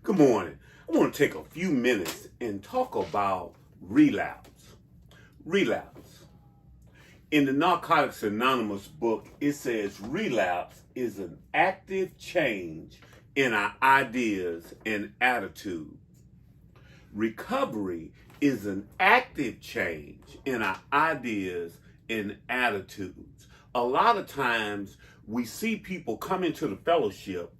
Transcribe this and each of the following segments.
Good morning. I want to take a few minutes and talk about relapse. Relapse. In the Narcotics Anonymous book, it says relapse is an active change in our ideas and attitudes. Recovery is an active change in our ideas and attitudes. A lot of times we see people come into the fellowship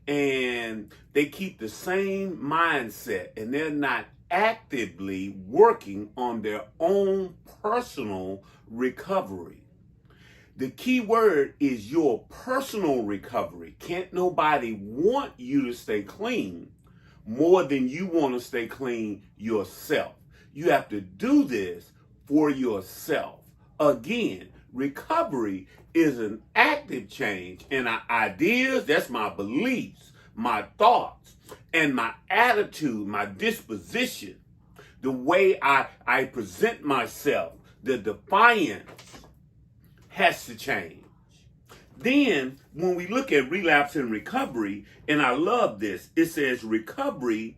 and they keep the same mindset and they're not actively working on their own personal recovery. The key word is your personal recovery. Can't nobody want you to stay clean more than you want to stay clean yourself. You have to do this for yourself. Again, recovery is an active change in our ideas, that's my beliefs, my thoughts, and my attitude, my disposition, the way I present myself, the defiance has to change. Then, when we look at relapse and recovery, and I love this, it says recovery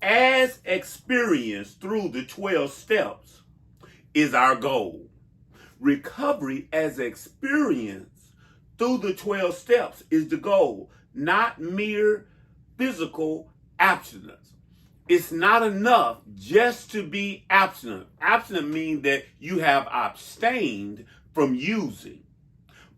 as experienced through the 12 steps is our goal. Recovery as experience through the 12 steps is the goal, not mere physical abstinence. It's not enough just to be abstinent. Abstinent means that you have abstained from using,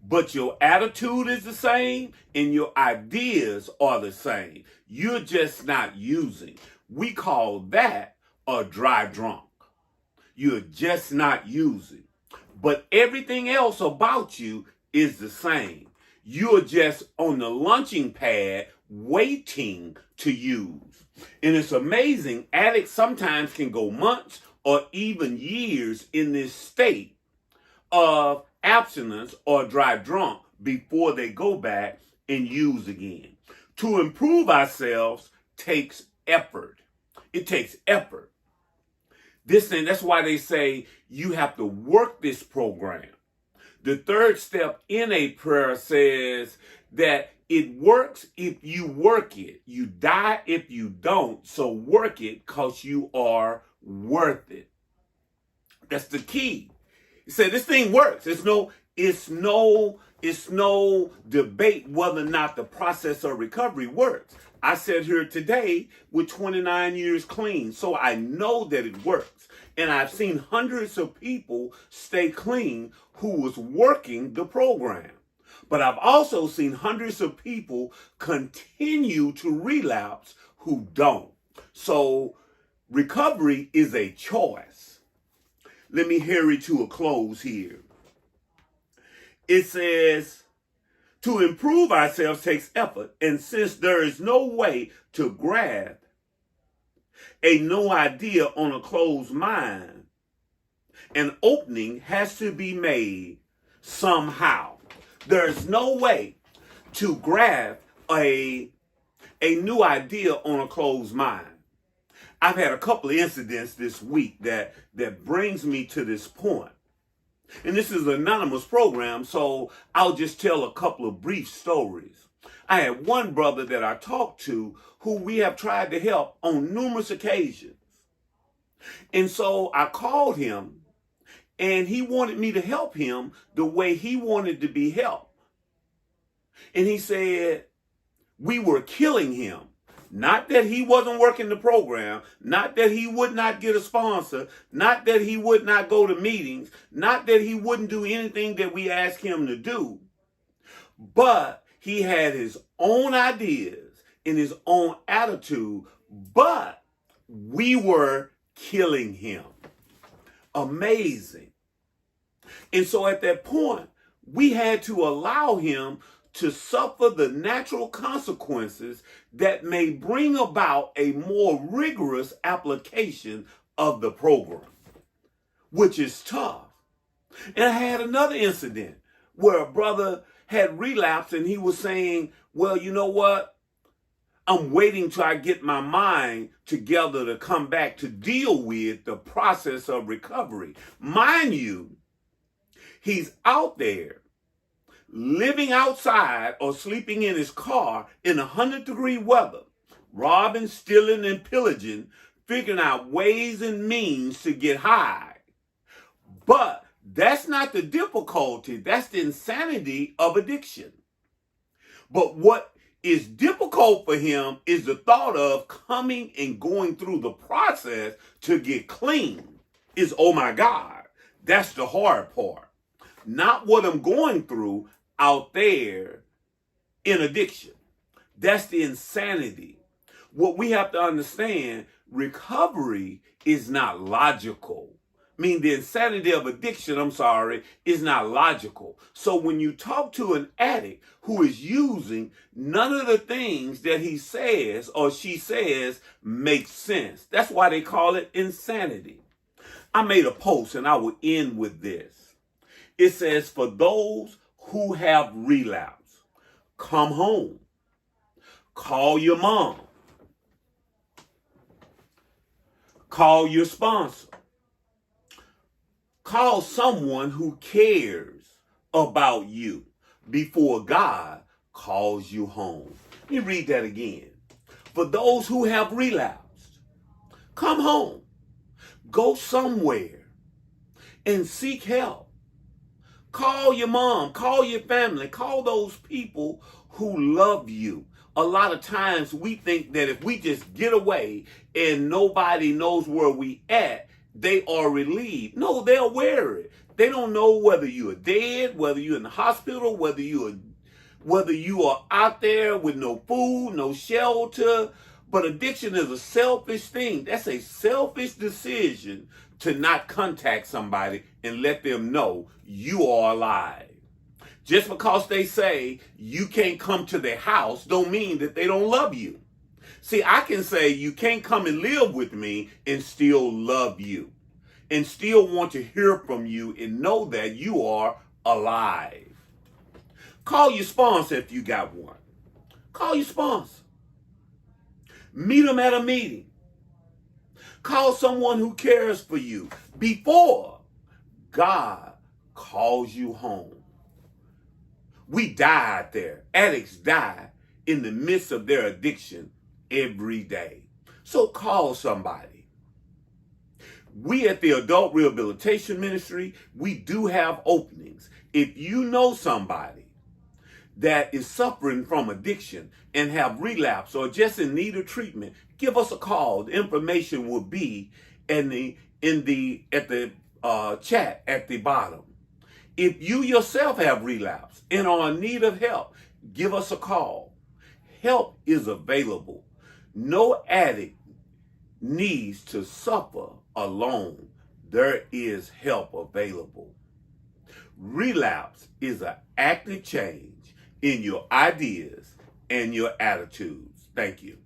but your attitude is the same and your ideas are the same. You're just not using. We call that a dry drunk. You're just not using. But everything else about you is the same. You're just on the launching pad waiting to use. And it's amazing, addicts sometimes can go months or even years in this state of abstinence or dry drunk before they go back and use again. To improve ourselves takes effort. It takes effort. That's why they say you have to work this program. The third step in a prayer says that it works if you work it. You die if you don't. So work it because you are worth it. That's the key. It said this thing works. It's no debate whether or not the process of recovery works. I sat here today with 29 years clean, so I know that it works. And I've seen hundreds of people stay clean who was working the program. But I've also seen hundreds of people continue to relapse who don't. So recovery is a choice. Let me hurry to a close here. It says, to improve ourselves takes effort, and since there is no way to grasp a new idea on a closed mind, an opening has to be made somehow. There's no way to grasp a new idea on a closed mind. I've had a couple of incidents this week that brings me to this point. And this is an anonymous program, so I'll just tell a couple of brief stories. I had one brother that I talked to who we have tried to help on numerous occasions. And so I called him, and he wanted me to help him the way he wanted to be helped. And he said, we were killing him. Not that he wasn't working the program, not that he would not get a sponsor, not that he would not go to meetings, not that he wouldn't do anything that we asked him to do, but he had his own ideas and his own attitude, but we were killing him. Amazing. And so at that point, we had to allow him to suffer the natural consequences that may bring about a more rigorous application of the program, which is tough. And I had another incident where a brother had relapsed and he was saying, well, you know what? I'm waiting till I get my mind together to come back to deal with the process of recovery. Mind you, he's out there living outside or sleeping in his car in 100-degree weather, robbing, stealing, and pillaging, figuring out ways and means to get high. But that's not the difficulty. That's the insanity of addiction. But what is difficult for him is the thought of coming and going through the process to get clean. Is, oh my God, that's the hard part. Not what I'm going through out there in addiction. That's the insanity. What we have to understand, recovery is not logical. I mean, the insanity of addiction, is not logical. So when you talk to an addict who is using, none of the things that he says or she says make sense. That's why they call it insanity. I made a post and I will end with this. It says, for those who have relapsed, come home. Call your mom. Call your sponsor. Call someone who cares about you before God calls you home. Let me read that again. For those who have relapsed, come home. Go somewhere and seek help. Call your mom, call your family, call those people who love you. A lot of times we think that if we just get away and nobody knows where we at, they are relieved. No, they're aware. They don't know whether you are dead, whether you're in the hospital, whether you are out there with no food, no shelter. But addiction is a selfish thing. That's a selfish decision to not contact somebody and let them know you are alive. Just because they say you can't come to their house don't mean that they don't love you. See, I can say you can't come and live with me and still love you and still want to hear from you and know that you are alive. Call your sponsor if you got one. Call your sponsor. Meet them at a meeting. Call someone who cares for you before God calls you home. We die out there. Addicts die in the midst of their addiction every day. So call somebody. We at the Adult Rehabilitation Ministry, we do have openings. If you know somebody that is suffering from addiction and have relapse or just in need of treatment, give us a call. The information will be at the chat at the bottom. If you yourself have relapse and are in need of help, give us a call. Help is available. No addict needs to suffer alone. There is help available. Relapse is an active change in your ideas and your attitudes. Thank you.